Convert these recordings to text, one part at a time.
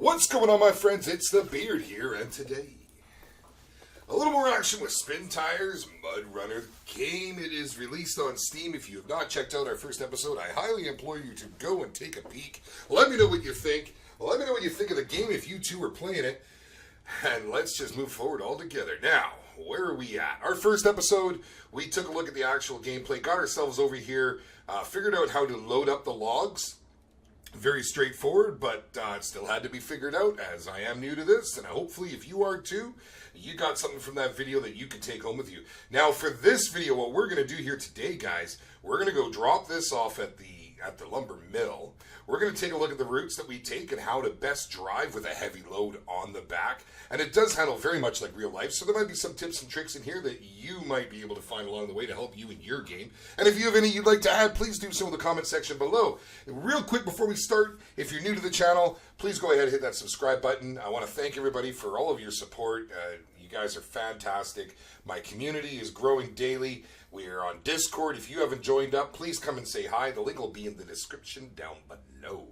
What's going on, my friends? It's the Beard here, and today, a little more action with Spintires MudRunner game. It is released on Steam. If you have not checked out our first episode, I highly implore you to go and take a peek. Let me know what you think. Let me know what you think of the game if you two are playing it. And let's just move forward all together. Now, where are we at? Our first episode, we took a look at the actual gameplay, got ourselves over here, figured out how to load up the logs. Very straightforward, but it still had to be figured out as I am new to this, and hopefully if you are too, you got something from that video that you can take home with you. Now for this video, what we're going to do here today, guys, we're going to go drop this off at the lumber mill. We're going to take a look at the routes that we take and how to best drive with a heavy load on the back. And it does handle very much like real life, so there might be some tips and tricks in here that you might be able to find along the way to help you in your game. And if you have any you'd like to add, please do so in the comment section below. Real quick before we start, if you're new to the channel, please go ahead and hit that subscribe button. I want to thank everybody for all of your support. You guys are fantastic. My community is growing daily. We are on Discord. If you haven't joined up, please come and say hi. The link will be in the description down below.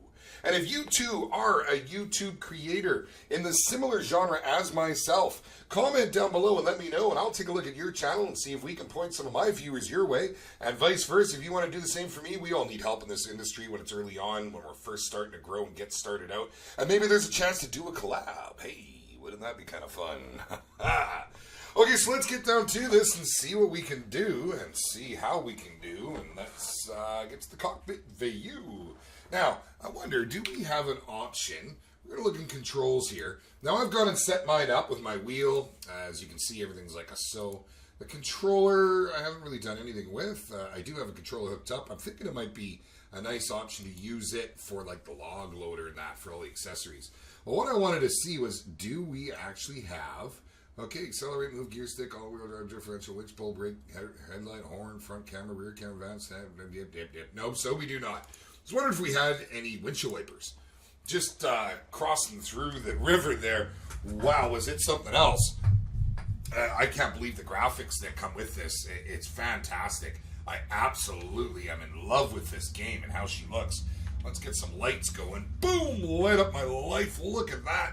And if you too are a YouTube creator in the similar genre as myself, comment down below and let me know, and I'll take a look at your channel and see if we can point some of my viewers your way, and vice versa. If you want to do the same for me, we all need help in this industry when it's early on, when we're first starting to grow and get started out, and maybe there's a chance to do a collab. Hey, wouldn't that be kind of fun? Okay, so let's get down to this and see what we can do and see how we can do, and let's get to the cockpit view. Now, I wonder, do we have an option? We're going to look in controls here. Now, I've gone and set mine up with my wheel. As you can see, everything's like a so. The controller, I haven't really done anything with. I do have a controller hooked up. I'm thinking it might be a nice option to use it for like the log loader and that for all the accessories. Well, what I wanted to see was, do we actually have... Okay, accelerate, move, gear stick, all-wheel drive, differential, winch, pole, brake, headlight, horn, front camera, rear camera, vents, nope, so we do not. I was wondering if we had any windshield wipers. Just crossing through the river there, wow, was it something else. I can't believe the graphics that come with this. It's fantastic. I absolutely am in love with this game and how she looks. Let's get some lights going. Boom, light up my life. Look at that.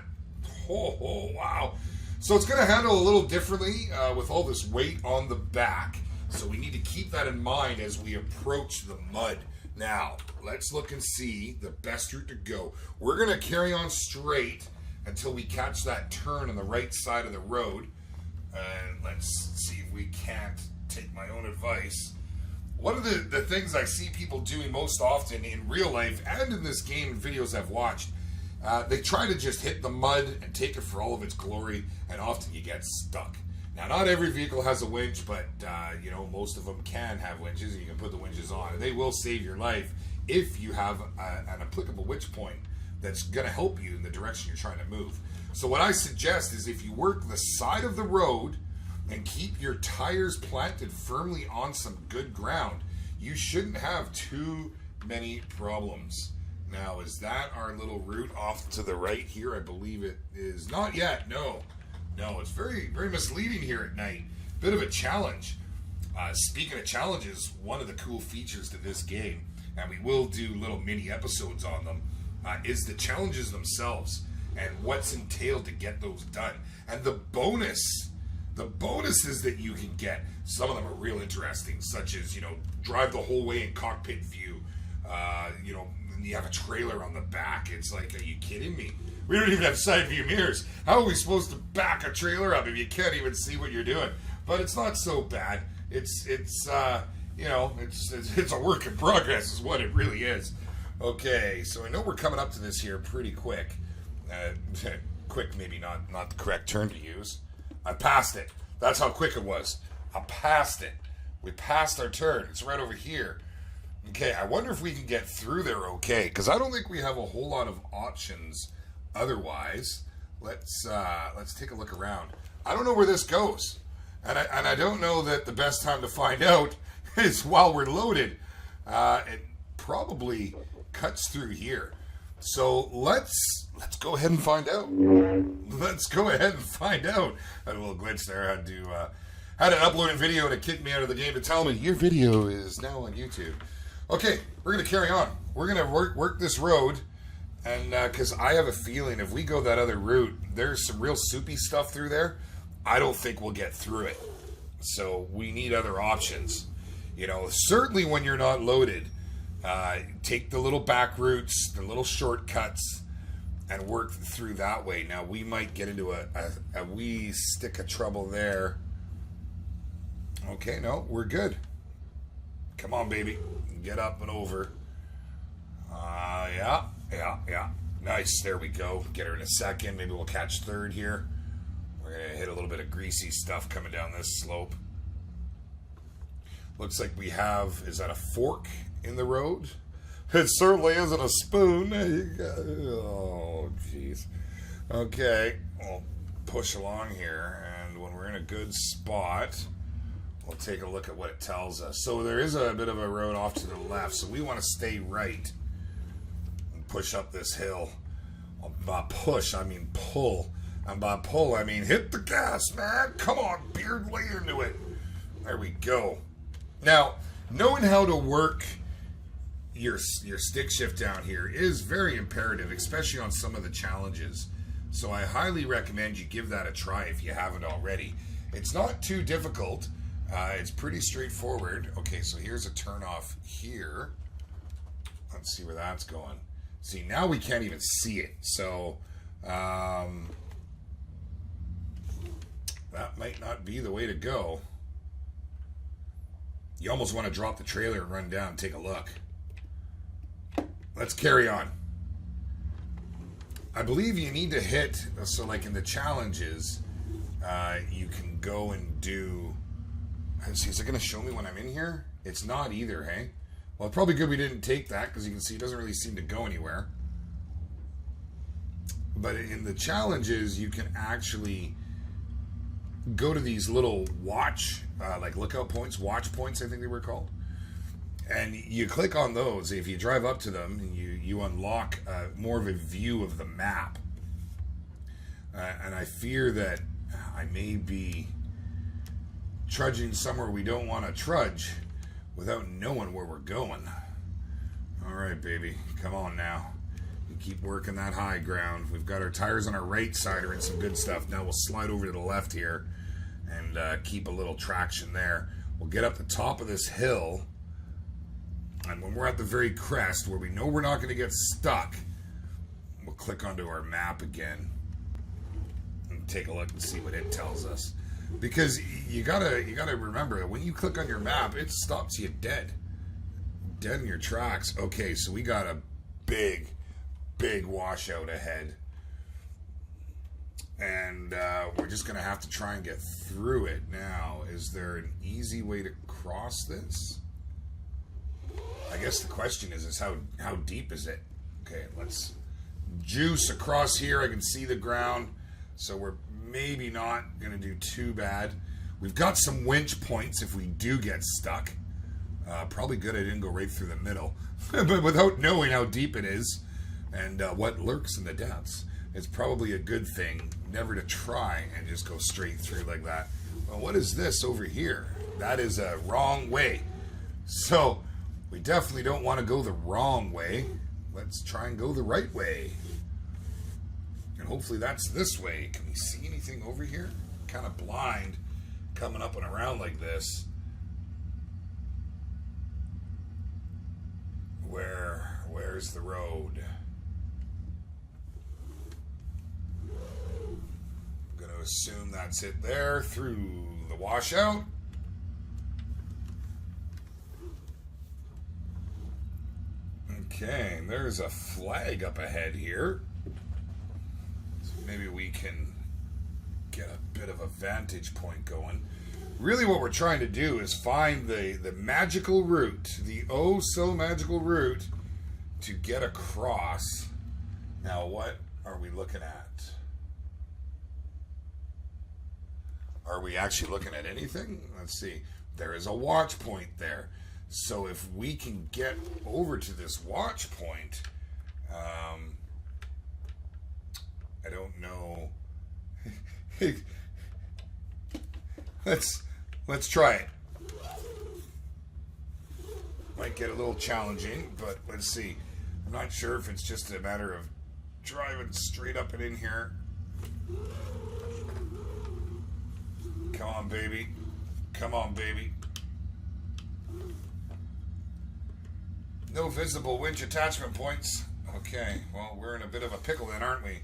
Oh wow. So it's going to handle a little differently with all this weight on the back. So we need to keep that in mind as we approach the mud. Now, let's look and see the best route to go. We're going to carry on straight until we catch that turn on the right side of the road. And let's see if we can't take my own advice. One of the things I see people doing most often in real life and in this game and videos I've watched, they try to just hit the mud and take it for all of its glory, and often you get stuck. Now, not every vehicle has a winch, but you know, most of them can have winches, and you can put the winches on, and they will save your life if you have an applicable winch point that's going to help you in the direction you're trying to move. So what I suggest is if you work the side of the road and keep your tires planted firmly on some good ground, you shouldn't have too many problems. Now, is that our little route off to the right here? I believe it is. Not yet, no. No, it's very, very misleading here at night. Bit of a challenge. Speaking of challenges, one of the cool features to this game, and we will do little mini episodes on them, is the challenges themselves and what's entailed to get those done. And the bonuses that you can get, some of them are real interesting, such as, you know, drive the whole way in cockpit view, you know, you have a trailer on the back. It's like, are you kidding me? We don't even have side view mirrors. How are we supposed to back a trailer up if you can't even see what you're doing? But it's not so bad. It's you know, it's a work in progress is what it really is. Okay, so I know we're coming up to this here pretty quick. Quick, maybe not the correct term to use. I passed it. That's how quick it was. I passed it. We passed our turn. It's right over here. Okay, I wonder if we can get through there okay, because I don't think we have a whole lot of options otherwise. Let's take a look around. I don't know where this goes, and I don't know that the best time to find out is while we're loaded. It probably cuts through here. So let's go ahead and find out. Let's go ahead and find out. I had a little glitch there. I had an uploading video and it kicked me out of the game to tell me your video is now on YouTube. Okay, we're going to carry on. We're going to work this road And because I have a feeling if we go that other route, there's some real soupy stuff through there. I don't think we'll get through it. So we need other options. You know, certainly when you're not loaded, take the little back routes, the little shortcuts, and work through that way. Now, we might get into a wee stick of trouble there. Okay, no, we're good. Come on, baby. Get up and over. Yeah. Nice, there we go. Get her in a second. Maybe we'll catch third here. We're going to hit a little bit of greasy stuff coming down this slope. Looks like we have, is that a fork in the road? It certainly isn't a spoon. Oh, jeez. Okay, we'll push along here, and when we're in a good spot, we'll take a look at what it tells us. So there is a bit of a road off to the left, so we want to stay right and push up this hill. By push, I mean pull. And by pull, I mean hit the gas, man. Come on, Beard, lay into it. There we go. Now, knowing how to work your stick shift down here is very imperative, especially on some of the challenges. So I highly recommend you give that a try if you haven't already. It's not too difficult. It's pretty straightforward. Okay, so here's a turn off here. Let's see where that's going. See, now we can't even see it. So that might not be the way to go. You almost want to drop the trailer and run down and take a look. Let's carry on. I believe you need to hit, so like in the challenges, you can go and do, let's see, is it going to show me when I'm in here? It's not either, hey? Well, probably good we didn't take that, because you can see it doesn't really seem to go anywhere. But in the challenges, you can actually go to these little watch, like lookout points, watch points, I think they were called. And you click on those. If you drive up to them, you unlock more of a view of the map. And I fear that I may be trudging somewhere we don't want to trudge without knowing where we're going. All right, baby. Come on now. You keep working that high ground. We've got our tires on our right side are in some good stuff. Now we'll slide over to the left here and keep a little traction there. We'll get up the top of this hill. And when we're at the very crest, where we know we're not going to get stuck, we'll click onto our map again and take a look and see what it tells us. Because you gotta remember that when you click on your map, it stops you dead in your tracks. Okay, so we got a big washout ahead, and we're just gonna have to try and get through it. Now, is there an easy way to cross this? I guess the question is how deep is it? Okay, let's juice across here. I can see the ground, so we're maybe not going to do too bad. We've got some winch points if we do get stuck. Probably good I didn't go right through the middle. But without knowing how deep it is and what lurks in the depths, it's probably a good thing never to try and just go straight through like that. Well, what is this over here? That is a wrong way. So we definitely don't want to go the wrong way. Let's try and go the right way. And hopefully that's this way. Can we see anything over here? Kind of blind coming up and around like this. Where's the road? I'm going to assume that's it there through the washout. Okay, there's a flag up ahead here. So maybe we can get a bit of a vantage point going. Really what we're trying to do is find the magical route, the oh so magical route to get across. Now what are we looking at? Are we actually looking at anything? Let's see. There is a watch point there. So if we can get over to this watch point, I don't know. Let's try it. Might get a little challenging, but let's see. I'm not sure if it's just a matter of driving straight up and in here. Come on, baby. Come on, baby. No visible winch attachment points. Okay, well, we're in a bit of a pickle then, aren't we?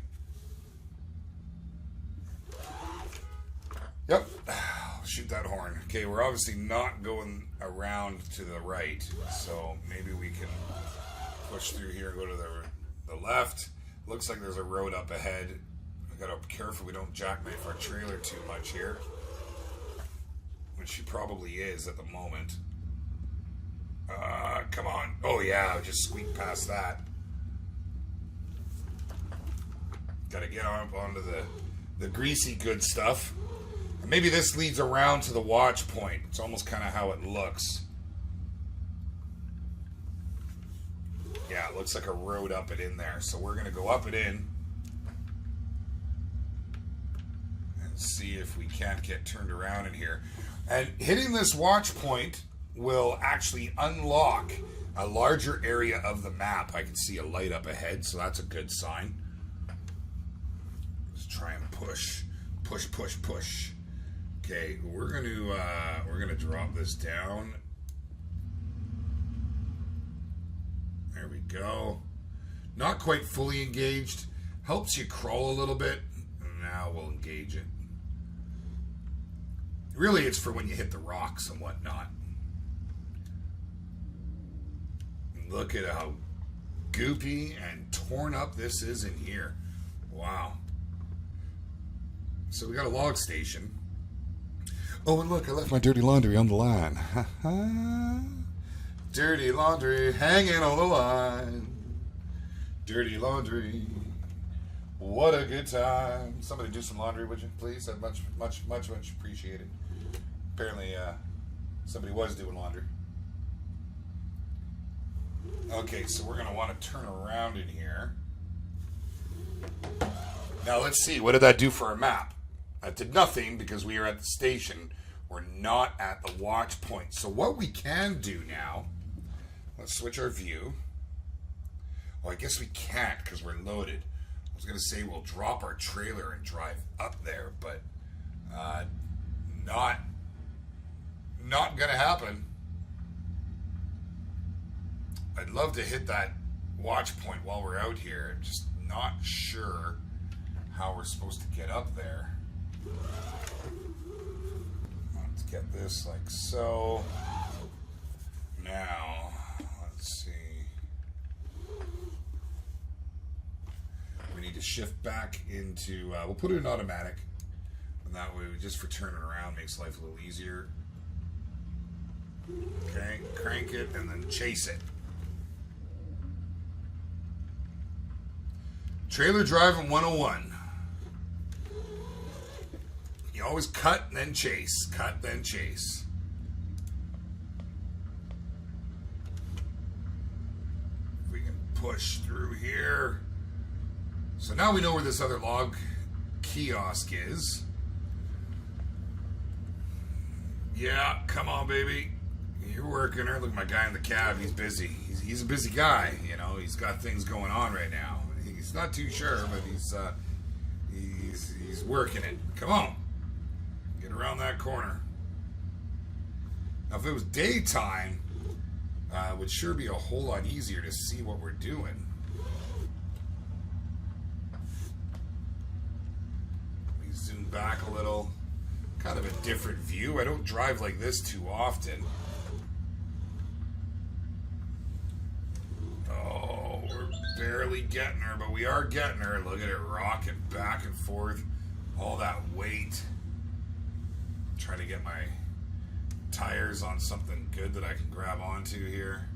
Yep. Shoot that horn. Okay, we're obviously not going around to the right, so maybe we can push through here and go to the left. Looks like there's a road up ahead. We gotta be careful we don't jackknife our trailer too much here, which she probably is at the moment. Come on. Oh yeah, just squeak past that. Gotta get up onto the greasy good stuff. Maybe this leads around to the watch point. It's almost kind of how it looks. Yeah, it looks like a road up and in there. So we're going to go up and in and see if we can't get turned around in here. And hitting this watch point will actually unlock a larger area of the map. I can see a light up ahead, so that's a good sign. Let's try and push. Push, push, push. Okay, we're gonna drop this down. There we go. Not quite fully engaged. Helps you crawl a little bit. Now we'll engage it. Really, it's for when you hit the rocks and whatnot. Look at how goopy and torn up this is in here. Wow. So we got a log station. Oh, and look, I left my dirty laundry on the line. Dirty laundry hanging on the line. Dirty laundry. What a good time. Somebody do some laundry, would you, please? I'd much appreciate it. Apparently, somebody was doing laundry. Okay, so we're going to want to turn around in here. Now, let's see. What did that do for our map? That did nothing because we are at the station. We're not at the watch point. So what we can do now, let's switch our view. Oh, I guess we can't because we're loaded. I was going to say we'll drop our trailer and drive up there, but not going to happen. I'd love to hit that watch point while we're out here. I'm just not sure how we're supposed to get up there. Let's get this like so. Now, let's see. We need to shift back into, we'll put it in automatic. And that way, just for turning around, makes life a little easier. Okay, crank it and then chase it. Trailer driving 101. You always cut and then chase. Cut, then chase. If we can push through here. So now we know where this other log kiosk is. Yeah, come on, baby. You're working her. Look at my guy in the cab. He's busy. He's a busy guy. You know, he's got things going on right now. He's not too sure, but he's working it. Come on. Get around that corner. Now, if it was daytime, it would sure be a whole lot easier to see what we're doing. We zoom back a little. Kind of a different view. I don't drive like this too often. Oh, we're barely getting her, but we are getting her. Look at it rocking back and forth. All that weight. Trying to get my tires on something good that I can grab onto here.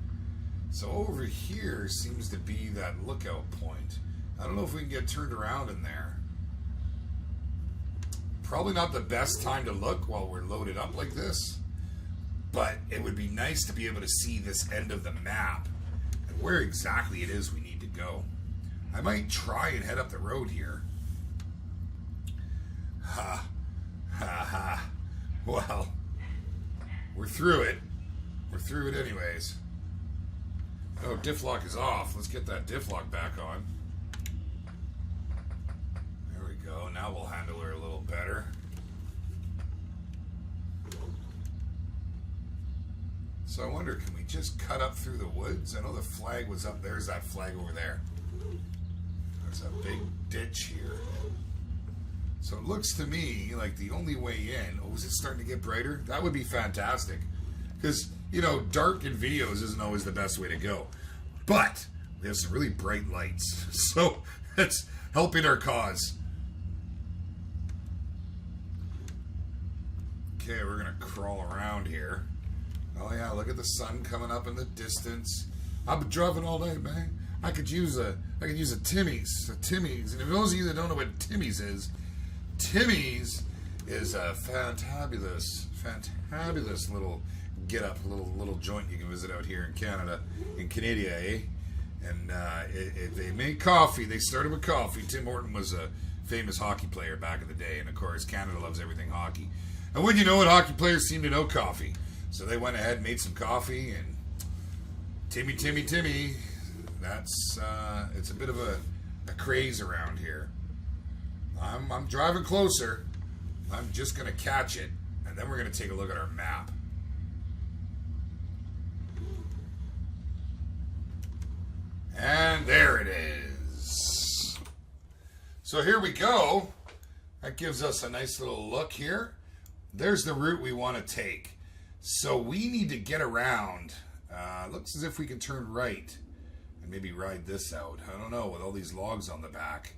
So over here seems to be that lookout point. I don't know if we can get turned around in there. Probably not the best time to look while we're loaded up like this, but it would be nice to be able to see this end of the map and where exactly it is we need to go. I might try and head up the road here. Ha, ha, ha. Well, we're through it. We're through it anyways. Oh, diff lock is off. Let's get that diff lock back on. There we go. Now we'll handle her a little better. So I wonder, can we just cut up through the woods? I know the flag was up. There's that flag over there. There's a big ditch here. So it looks to me like the only way in... Oh, is it starting to get brighter? That would be fantastic. Because, you know, dark in videos isn't always the best way to go. But we have some really bright lights. So it's helping our cause. Okay, we're going to crawl around here. Oh yeah, look at the sun coming up in the distance. I've been driving all day, man. I could use a Timmy's. And if those of you that don't know what Timmy's is a fantabulous little get-up, little joint you can visit out here in Canada, in Canada, eh? And they make coffee. They started with coffee. Tim Horton was a famous hockey player back in the day, and of course, Canada loves everything hockey. And when you know it, hockey players seem to know coffee. So they went ahead and made some coffee, and Timmy. That's it's a bit of a craze around here. I'm driving closer. I'm just gonna catch it, and then we're gonna take a look at our map. And there it is. So here we go. That gives us a nice little look here. There's the route we want to take. So we need to get around. Looks as if we can turn right and maybe ride this out. I don't know, with all these logs on the back.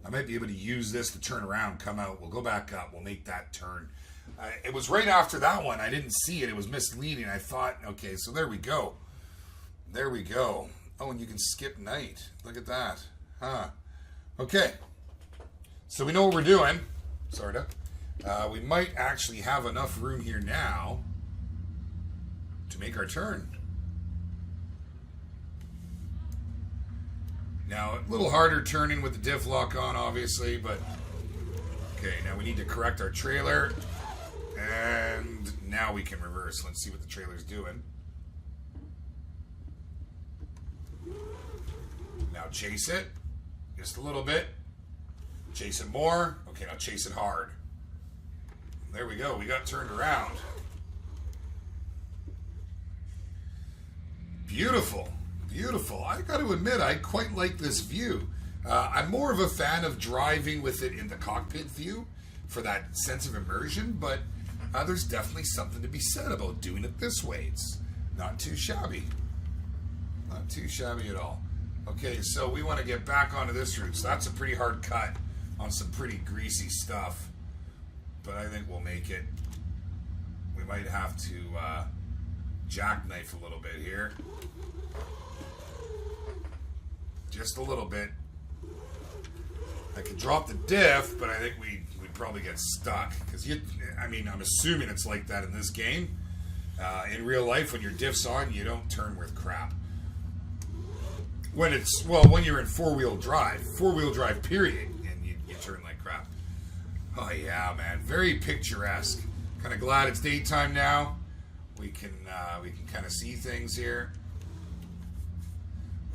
I might be able to use this to turn around, come out. We'll go back up. We'll make that turn. It was right after that one. I didn't see it. It was misleading. I thought, okay, so there we go. There we go. Oh, and you can skip night. Look at that. Huh. Okay. So we know what we're doing. Sort of. We might actually have enough room here now to make our turn. Now, a little harder turning with the diff lock on, obviously, but... Okay, now we need to correct our trailer. And now we can reverse. Let's see what the trailer's doing. Now chase it. Just a little bit. Chase it more. Okay, now chase it hard. There we go. We got turned around. Beautiful. Beautiful. I got to admit, I quite like this view. I'm more of a fan of driving with it in the cockpit view for that sense of immersion, but there's definitely something to be said about doing it this way. It's not too shabby. Not too shabby at all. Okay, so we want to get back onto this route. So that's a pretty hard cut on some pretty greasy stuff, but I think we'll make it. We might have to jackknife a little bit here. Just a little bit. I could drop the diff, but I think we'd probably get stuck. Because I'm assuming it's like that in this game. In real life, when your diff's on, you don't turn worth crap. When you're in four-wheel drive period, and you turn like crap. Oh yeah, man, very picturesque. Kind of glad it's daytime now. We can kind of see things here.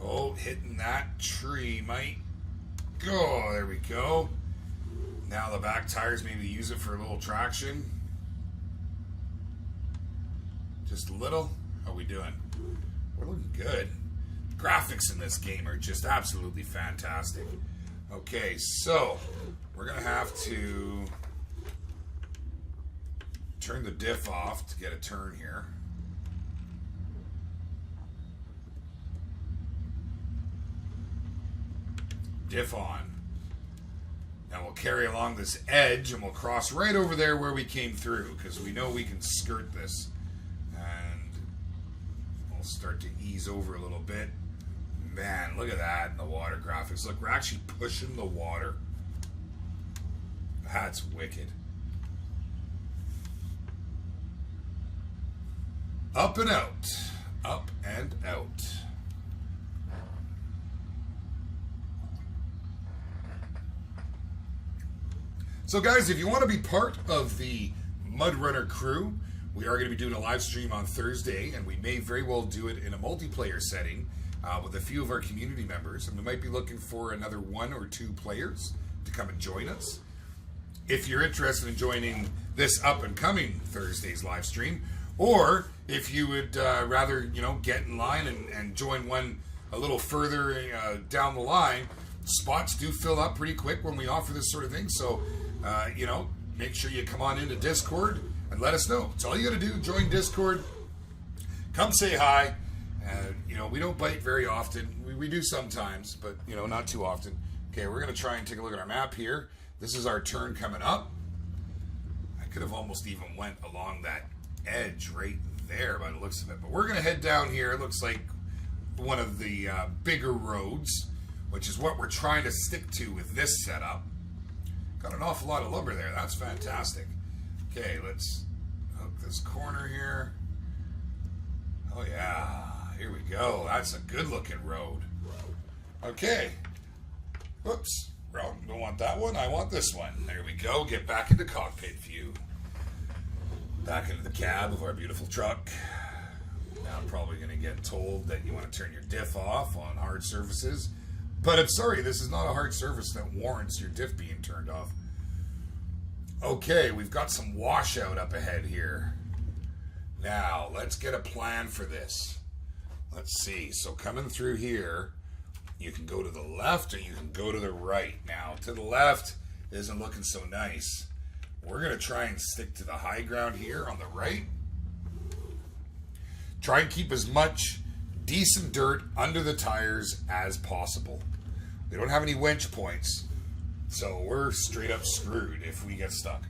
Oh, hitting that tree might go. There we go. Now the back tires, maybe use it for a little traction. Just a little. How are we doing? We're looking good. The graphics in this game are just absolutely fantastic. Okay, so we're going to have to turn the diff off to get a turn here. Diff on. Now we'll carry along this edge and we'll cross right over there where we came through, because we know we can skirt this. And we'll start to ease over a little bit. Man, look at that in the water graphics. Look, we're actually pushing the water. That's wicked. Up and out. Up and out. So guys, if you want to be part of the MudRunner crew, we are going to be doing a live stream on Thursday, and we may very well do it in a multiplayer setting. with a few of our community members, and we might be looking for another 1 or 2 players to come and join us. If you're interested in joining this up and coming Thursday's live stream, or if you would rather, get in line and join one a little further down the line, spots do fill up pretty quick when we offer this sort of thing. So, make sure you come on into Discord and let us know. It's all you got to do. Join Discord. Come say hi. We don't bite very often. We do sometimes, but, not too often. Okay, we're going to try and take a look at our map here. This is our turn coming up. I could have almost even went along that edge right there by the looks of it. But we're going to head down here. It looks like one of the bigger roads, which is what we're trying to stick to with this setup. Got an awful lot of lumber there. That's fantastic. Okay, let's hook this corner here. Oh, yeah. Here we go. That's a good-looking road. Okay. Whoops. Wrong. Don't want that one. I want this one. There we go. Get back into cockpit view. Back into the cab of our beautiful truck. Now I'm probably going to get told that you want to turn your diff off on hard surfaces. But I'm sorry, this is not a hard surface that warrants your diff being turned off. Okay, we've got some washout up ahead here. Now, let's get a plan for this. Let's see. So coming through here, you can go to the left or you can go to the right. Now, to the left isn't looking so nice. We're going to try and stick to the high ground here on the right. Try and keep as much decent dirt under the tires as possible. We don't have any winch points, so we're straight up screwed if we get stuck.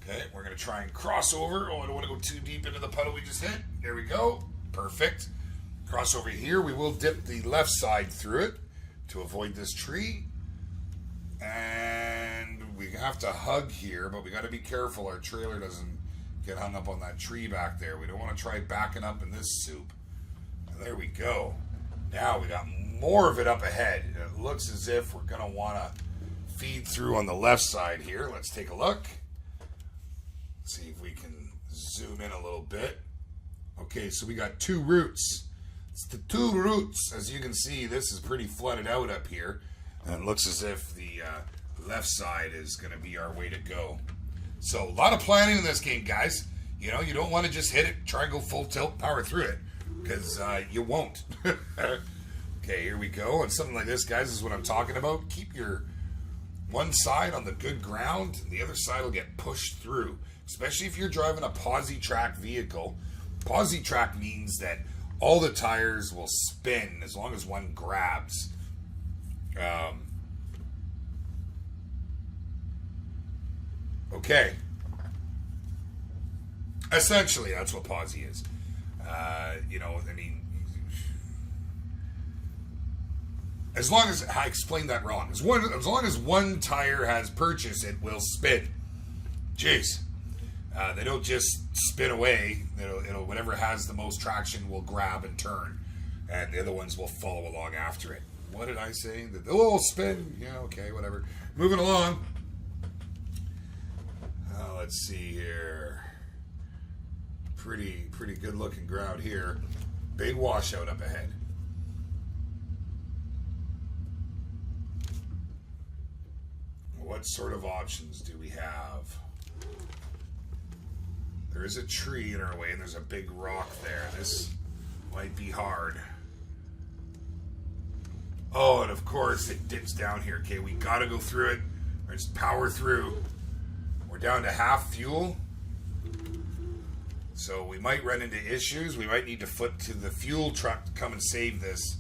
Okay, we're going to try and cross over. Oh, I don't want to go too deep into the puddle we just hit. There we go. Perfect. Cross over here. We will dip the left side through it to avoid this tree. And we have to hug here, but we got to be careful our trailer doesn't get hung up on that tree back there. We don't want to try backing up in this soup. And there we go. Now we got more of it up ahead. It looks as if we're going to want to feed through on the left side here. Let's take a look. See if we can zoom in a little bit. Okay, so we got 2 routes. It's the 2 routes. As you can see, this is pretty flooded out up here. And it looks as if the left side is going to be our way to go. So a lot of planning in this game, guys. You don't want to just hit it, try and go full tilt, power through it. Because you won't. Okay, here we go. And something like this, guys, is what I'm talking about. Keep your one side on the good ground, and the other side will get pushed through. Especially if you're driving a posi track vehicle. Posi track means that all the tires will spin as long as one grabs. Okay. Essentially, that's what posi is. As long as I explained that wrong, as long as one tire has purchase, it will spin. Jeez. They don't just spin away. It'll whatever has the most traction will grab and turn, and the other ones will follow along after it. What did I say? They'll all spin. Yeah, okay, whatever. Moving along. Let's see here. Pretty good looking ground here. Big washout up ahead. What sort of options do we have? There is a tree in our way, and there's a big rock there. This might be hard. Oh, and of course, it dips down here. Okay, we got to go through it, or just power through. We're down to half fuel. So we might run into issues. We might need to foot to the fuel truck to come and save this.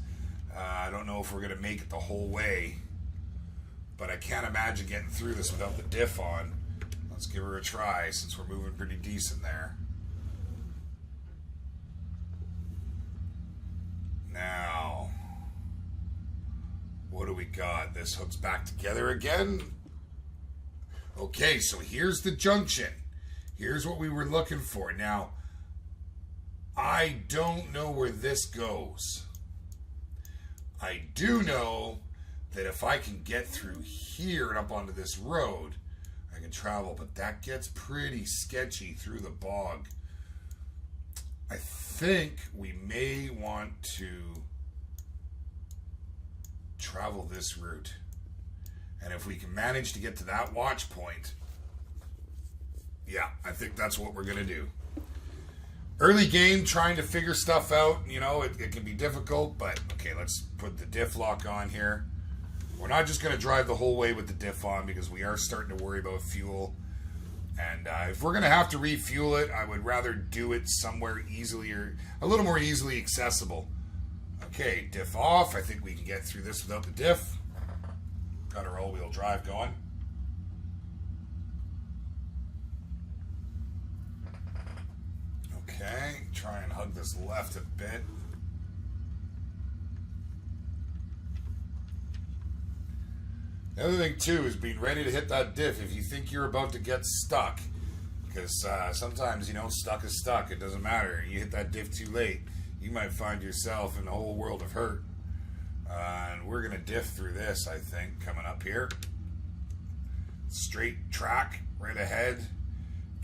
I don't know if we're going to make it the whole way. But I can't imagine getting through this without the diff on. Let's give her a try since we're moving pretty decent there. Now, what do we got? This hooks back together again. Okay, so here's the junction. Here's what we were looking for. Now, I don't know where this goes. I do know that if I can get through here and up onto this road, I can travel, but that gets pretty sketchy through the bog. I think we may want to travel this route. And if we can manage to get to that watch point, yeah, I think that's what we're going to do. Early game, trying to figure stuff out, you know, it can be difficult, but okay, let's put the diff lock on here. We're not just going to drive the whole way with the diff on because we are starting to worry about fuel. And if we're going to have to refuel it, I would rather do it somewhere easily or a little more easily accessible. Okay, diff off. I think we can get through this without the diff. Got our all-wheel drive going. Okay, try and hug this left a bit. The other thing, too, is being ready to hit that diff if you think you're about to get stuck. Because sometimes, you know, stuck is stuck. It doesn't matter. You hit that diff too late, you might find yourself in a whole world of hurt. And we're going to diff through this, I think, coming up here. Straight track, right ahead.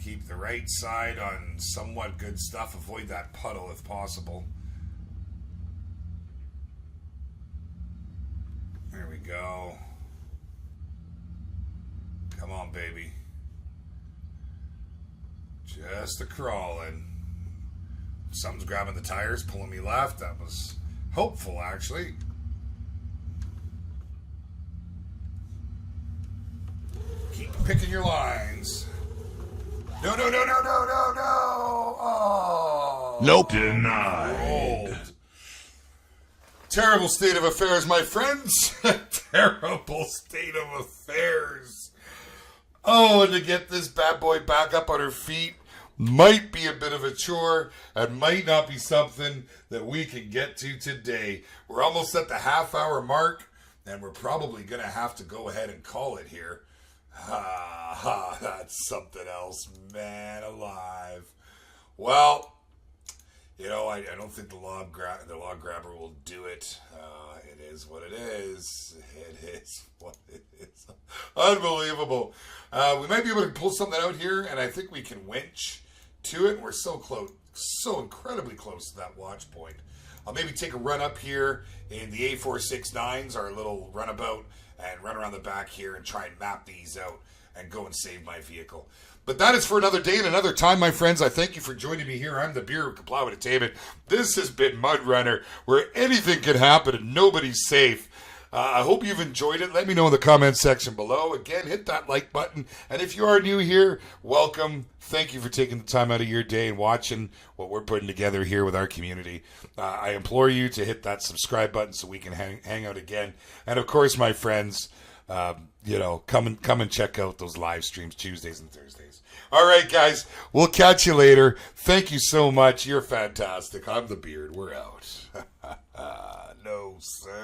Keep the right side on somewhat good stuff. Avoid that puddle if possible. There we go. Come on, baby. Just a crawling. Something's grabbing the tires, pulling me left. That was hopeful, actually. Keep picking your lines. No, no, no, no, no, no, no. Oh. Nope. Denied. Old. Terrible state of affairs, my friends. Terrible state of affairs. Oh, and to get this bad boy back up on her feet might be a bit of a chore and might not be something that we can get to today. We're almost at the half-hour mark, and we're probably going to have to go ahead and call it here. That's something else, man alive. Well, you know, I don't think the log grabber will do it. It is what it is. It is what it is. Unbelievable. We might be able to pull something out here, and I think we can winch to it. We're so close, so incredibly close to that watch point. I'll maybe take a run up here in the A469s, our little runabout, and run around the back here and try and map these out and go and save my vehicle. But that is for another day and another time, my friends. I thank you for joining me here. I'm the Beer who can plow with attainment. This has been Mudrunner, where anything can happen and nobody's safe. I hope you've enjoyed it. Let me know in the comments section below. Again, hit that like button. And if you are new here, welcome. Thank you for taking the time out of your day and watching what we're putting together here with our community. I implore you to hit that subscribe button so we can hang out again. And of course, my friends, you know, come and check out those live streams Tuesdays and Thursdays. All right, guys, we'll catch you later. Thank you so much. You're fantastic. I'm the Beard. We're out. No, sir.